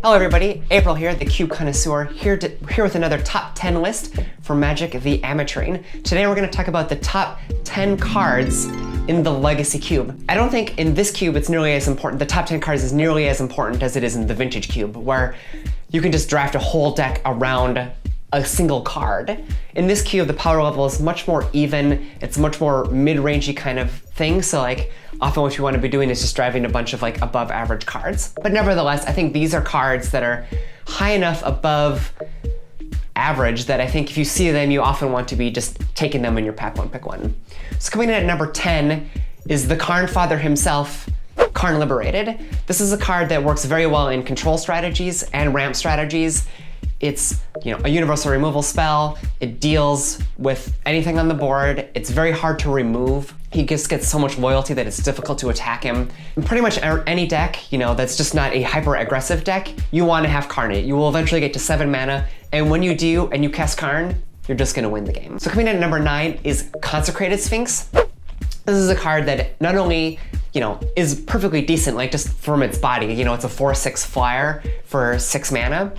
Hello everybody, April here, the Cube Connoisseur, here with another top 10 list for Magic the Ametrine. Today we're going to talk about the top 10 cards in the Legacy Cube. I don't think in this cube it's nearly as important, the top 10 cards is nearly as important as it is in the Vintage Cube, where you can just draft a whole deck around a single card. In this cube, the power level is much more even, it's much more mid-rangey kind of thing, so like often what you want to be doing is just driving a bunch of like above average cards. But nevertheless, I think these are cards that are high enough above average that I think if you see them, you often want to be just taking them in your pack one, pick one. So coming in at number 10 is the Karn father himself, Karn Liberated. This is a card that works very well in control strategies and ramp strategies. It's, a universal removal spell. It deals with anything on the board. It's very hard to remove. He just gets so much loyalty that it's difficult to attack him. In pretty much any deck, that's just not a hyper aggressive deck, you want to have Karn. You will eventually get to 7 mana, and when you do and you cast Karn, you're just gonna win the game. So coming in at number 9 is Consecrated Sphinx. This is a card that not only, is perfectly decent, like just from its body, it's a 4/6 flyer for 6 mana,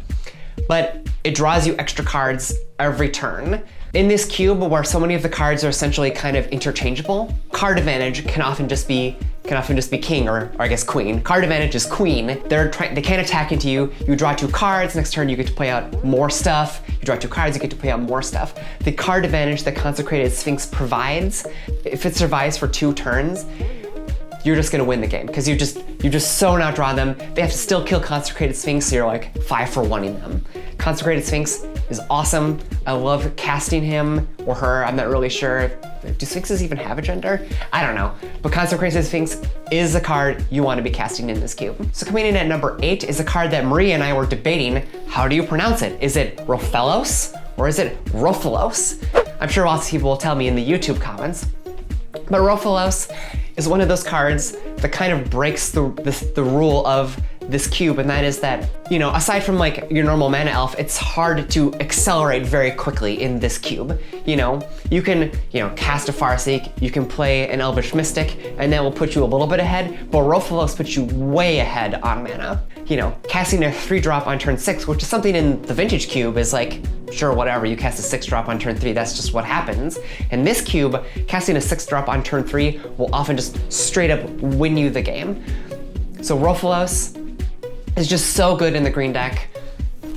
but it draws you extra cards every turn. In this cube, where so many of the cards are essentially kind of interchangeable, card advantage can often just be king, or I guess queen. Card advantage is queen. They can't attack into you. You draw 2 cards, next turn you get to play out more stuff. You draw 2 cards, you get to play out more stuff. The card advantage that Consecrated Sphinx provides, if it survives for 2 turns, you're just gonna win the game, because you just so outdraw them. They have to still kill Consecrated Sphinx, so you're like 5 for 1-ing them. Consecrated Sphinx is awesome. I love casting him or her. I'm not really sure. Do Sphinxes even have a gender? I don't know. But Consecrated Sphinx is a card you want to be casting in this cube. So coming in at number 8 is a card that Maria and I were debating. How do you pronounce it? Is it Rofellos or is it Rofellos? I'm sure lots of people will tell me in the YouTube comments. But Rofellos is one of those cards that kind of breaks the rule of this cube, and that is that, aside from like your normal mana elf, it's hard to accelerate very quickly in this cube. You can, cast a Farseek, you can play an Elvish Mystic, and that will put you a little bit ahead, but Rofellos puts you way ahead on mana. Casting a 3-drop on turn 6, which is something in the Vintage Cube is like, sure, whatever, you cast a 6-drop on turn 3, that's just what happens. In this cube, casting a 6-drop on turn 3 will often just straight up win you the game. So Rofellos is just so good in the green deck.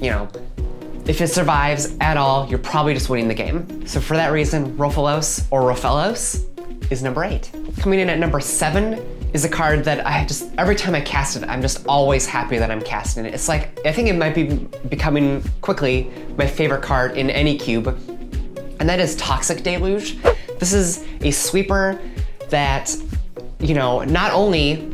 If it survives at all, you're probably just winning the game. So for that reason, Rofellos or Rofellos is number 8. Coming in at number 7 is a card that every time I cast it, I'm just always happy that I'm casting it. It's like, I think it might be becoming quickly my favorite card in any cube, and that is Toxic Deluge. This is a sweeper that, not only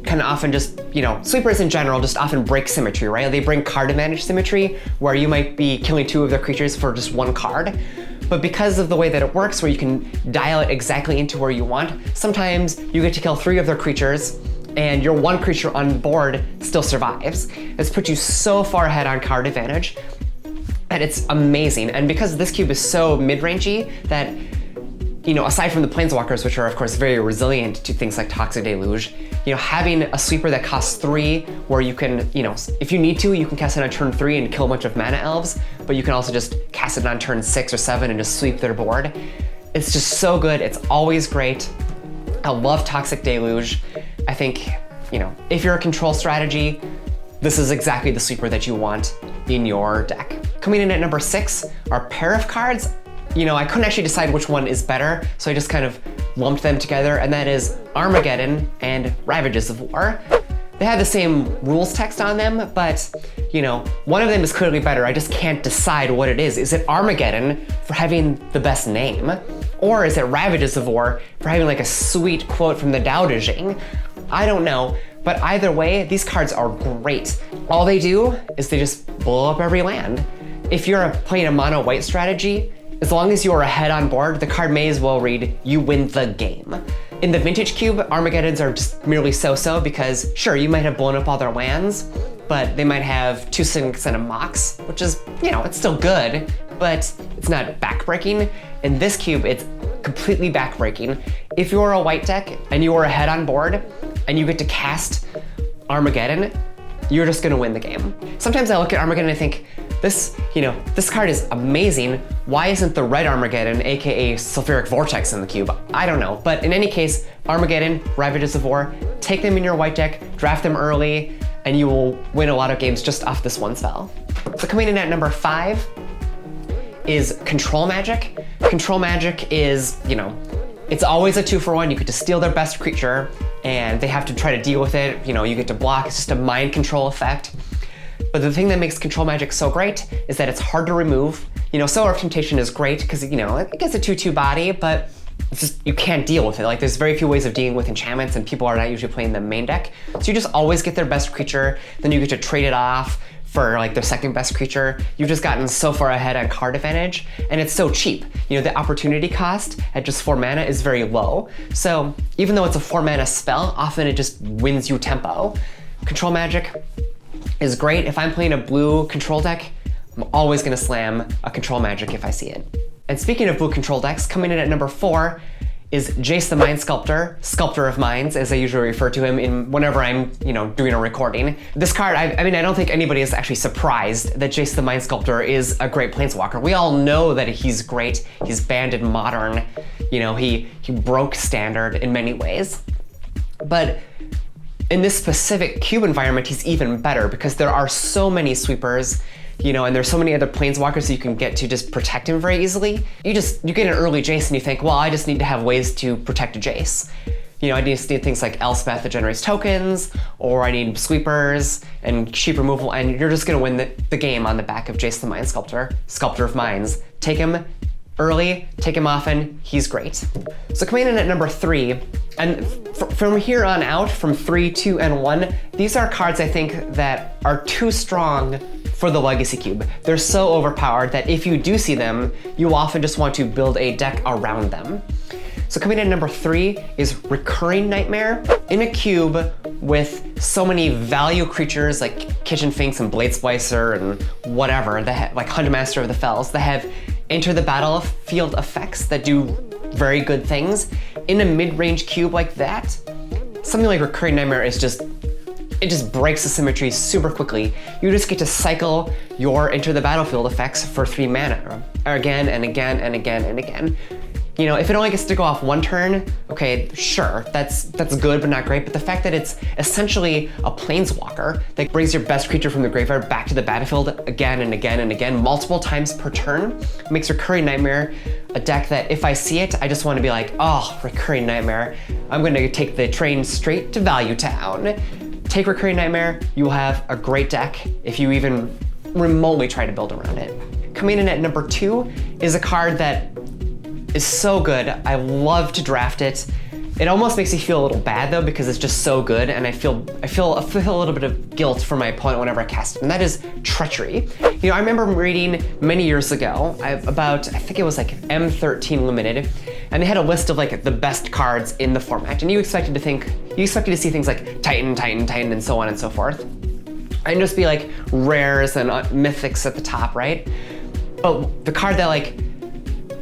can often just, sweepers in general just often break symmetry, right? They bring card advantage symmetry, where you might be killing 2 of their creatures for just 1 card. But because of the way that it works, where you can dial it exactly into where you want, sometimes you get to kill 3 of their creatures, and your 1 creature on board still survives. It's put you so far ahead on card advantage, and it's amazing. And because this cube is so mid-rangey that, aside from the Planeswalkers, which are of course very resilient to things like Toxic Deluge, having a sweeper that costs 3, where you can, if you need to, you can cast it on turn 3 and kill a bunch of mana elves, but you can also just cast it on turn 6 or 7 and just sweep their board. It's just so good, it's always great. I love Toxic Deluge. I think, if you're a control strategy, this is exactly the sweeper that you want in your deck. Coming in at number 6 are a pair of cards. I couldn't actually decide which one is better, so I just kind of lumped them together, and that is Armageddon and Ravages of War. They have the same rules text on them, but, one of them is clearly better. I just can't decide what it is. Is it Armageddon for having the best name? Or is it Ravages of War for having like a sweet quote from the Tao Te Ching? I don't know, but either way, these cards are great. All they do is they just blow up every land. If you're playing a mono white strategy, as long as you are ahead on board, the card may as well read, you win the game. In the Vintage Cube, Armageddons are just merely so-so because, sure, you might have blown up all their lands, but they might have 2 sinks and a Mox, which is, it's still good, but it's not backbreaking. In this cube, it's completely backbreaking. If you're a white deck and you are ahead on board and you get to cast Armageddon, you're just gonna win the game. Sometimes I look at Armageddon and I think, this card is amazing. Why isn't the red Armageddon, aka Sulfuric Vortex, in the cube? I don't know, but in any case, Armageddon, Ravages of War, take them in your white deck, draft them early, and you will win a lot of games just off this one spell. So coming in at number 5 is Control Magic. Control Magic is, it's always a 2-for-1. You get to steal their best creature, and they have to try to deal with it. You get to block. It's just a mind control effect. But the thing that makes Control Magic so great is that it's hard to remove. Solar of Temptation is great because, it gets a 2/2 body, but it's just, you can't deal with it. Like, there's very few ways of dealing with enchantments, and people are not usually playing the main deck. So you just always get their best creature, then you get to trade it off for like their second best creature. You've just gotten so far ahead on card advantage, and it's so cheap. The opportunity cost at just 4 mana is very low. So even though it's a 4 mana spell, often it just wins you tempo. Control Magic is great. If I'm playing a blue control deck, I'm always gonna slam a Control Magic if I see it. And speaking of blue control decks, coming in at number 4 is Jace the Mind Sculptor, Sculptor of Minds, as I usually refer to him whenever I'm, doing a recording. This card, I don't think anybody is actually surprised that Jace the Mind Sculptor is a great planeswalker. We all know that he's great. He's banned in Modern. He broke Standard in many ways. But in this specific cube environment, he's even better because there are so many sweepers, and there's so many other planeswalkers that you can get to just protect him very easily. You get an early Jace and you think, well, I just need to have ways to protect a Jace. I need things like Elspeth that generates tokens, or I need sweepers and cheap removal, and you're just gonna win the game on the back of Jace the Mind Sculptor, Sculptor of Minds. Take him early, take him often, he's great. So coming in at number 3, and from here on out, from 3, 2, and 1, these are cards I think that are too strong for the Legacy Cube. They're so overpowered that if you do see them, you often just want to build a deck around them. So coming in at number 3 is Recurring Nightmare. In a cube with so many value creatures like Kitchen Finks and Blade Splicer and whatever, like Huntmaster of the Fells, that have enter the battlefield effects that do very good things. In a mid-range cube like that, something like Recurring Nightmare is it just breaks the symmetry super quickly. You just get to cycle your enter the battlefield effects for 3 mana, again and again and again and again. If it only gets to go off 1 turn, okay, sure, that's good but not great, but the fact that it's essentially a planeswalker that brings your best creature from the graveyard back to the battlefield again and again and again, multiple times per turn, makes Recurring Nightmare a deck that if I see it, I just want to be like, oh, Recurring Nightmare, I'm gonna take the train straight to Value Town. Take Recurring Nightmare, you will have a great deck if you even remotely try to build around it. Coming in at number 2 is a card that is so good. I love to draft it. It almost makes me feel a little bad though because it's just so good, and I feel a little bit of guilt for my opponent whenever I cast it, and that is Treachery. I remember reading many years ago about, I think it was like M13 Limited, and they had a list of like the best cards in the format, and you expected to see things like Titan, Titan, Titan, and so on and so forth, and just be like rares and mythics at the top, right? But the card that like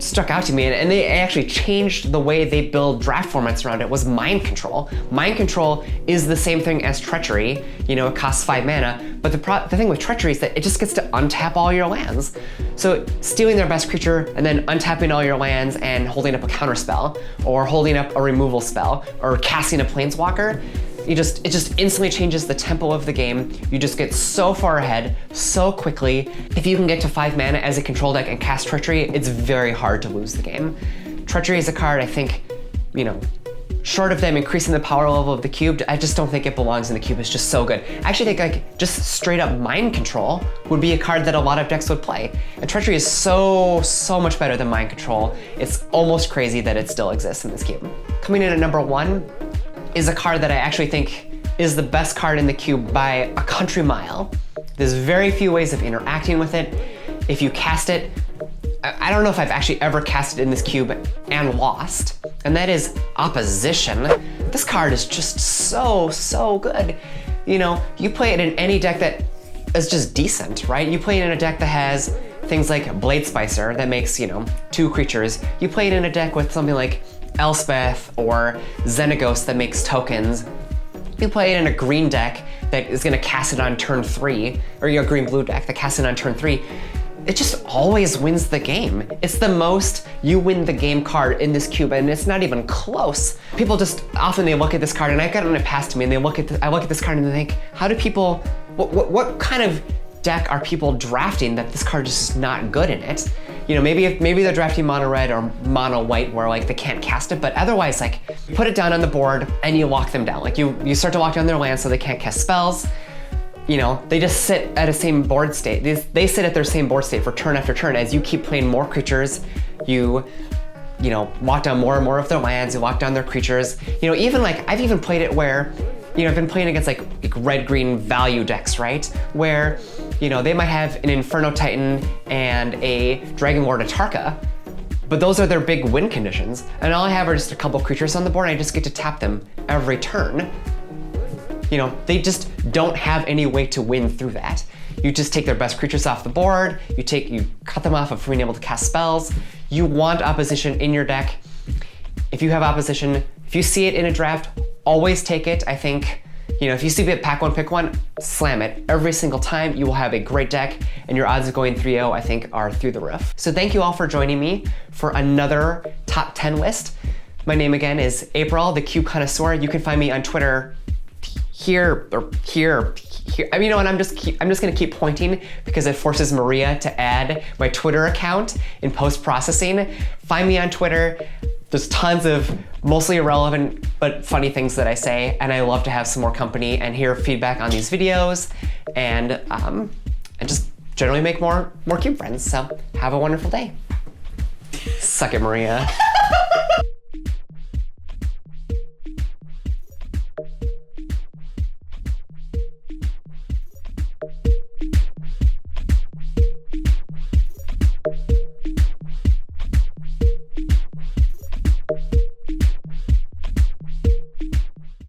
stuck out to me, and they actually changed the way they build draft formats around it, was Mind Control. Mind Control is the same thing as Treachery. It costs 5 mana, but the thing with Treachery is that it just gets to untap all your lands. So stealing their best creature and then untapping all your lands and holding up a counter spell, or holding up a removal spell, or casting a planeswalker, it just instantly changes the tempo of the game. You just get so far ahead so quickly. If you can get to 5 mana as a control deck and cast Treachery, it's very hard to lose the game. Treachery is a card I think, short of them increasing the power level of the cube, I just don't think it belongs in the cube. It's just so good. I actually think like just straight up Mind Control would be a card that a lot of decks would play. And Treachery is so much better than Mind Control. It's almost crazy that it still exists in this cube. Coming in at number 1 is a card that I actually think is the best card in the cube by a country mile. There's very few ways of interacting with it. If you cast it, I don't know if I've actually ever cast it in this cube and lost, and that is Opposition. This card is just so good. You play it in any deck that is just decent, right? You play it in a deck that has things like Blade Splicer that makes, 2 creatures. You play it in a deck with something like Elspeth or Xenagos that makes tokens. You play it in a green deck that is gonna cast it on turn 3, or your green-blue deck that casts it on turn 3, it just always wins the game. It's the most you win the game card in this cube, and it's not even close. People just, often they look at this card, and I've gotten it passed to me, and I look at this card and they think, how do people, what kind of deck are people drafting that this card just is not good in it? You know, maybe they're drafting mono red or mono white where like they can't cast it, but otherwise like put it down on the board and you lock them down. Like you start to lock down their land so they can't cast spells. You know, they just sit at a same board state. They sit at their same board state for turn after turn. As you keep playing more creatures, you know, lock down more and more of their lands, you lock down their creatures. You know, even like, I've even played it where, you know, I've been playing against like red-green value decks, right? Where, you know, they might have an Inferno Titan and a Dragon Lord Atarka, but those are their big win conditions. And all I have are just a couple creatures on the board and I just get to tap them every turn. You know, they just don't have any way to win through that. You just take their best creatures off the board, you cut them off of being able to cast spells. You want opposition in your deck. If you have opposition, if you see it in a draft, always take it. I think, you know, if you see it pack one, pick one, slam it. Every single time you will have a great deck and your odds of going 3-0, I think, are through the roof. So thank you all for joining me for another top 10 list. My name again is April, the Cube Connoisseur. You can find me on Twitter here or here. I mean, you know what, I'm just gonna keep pointing because it forces Maria to add my Twitter account in post-processing. Find me on Twitter. There's tons of mostly irrelevant but funny things that I say, and I love to have some more company and hear feedback on these videos and just generally make more Cube friends. So have a wonderful day. Suck it, Maria.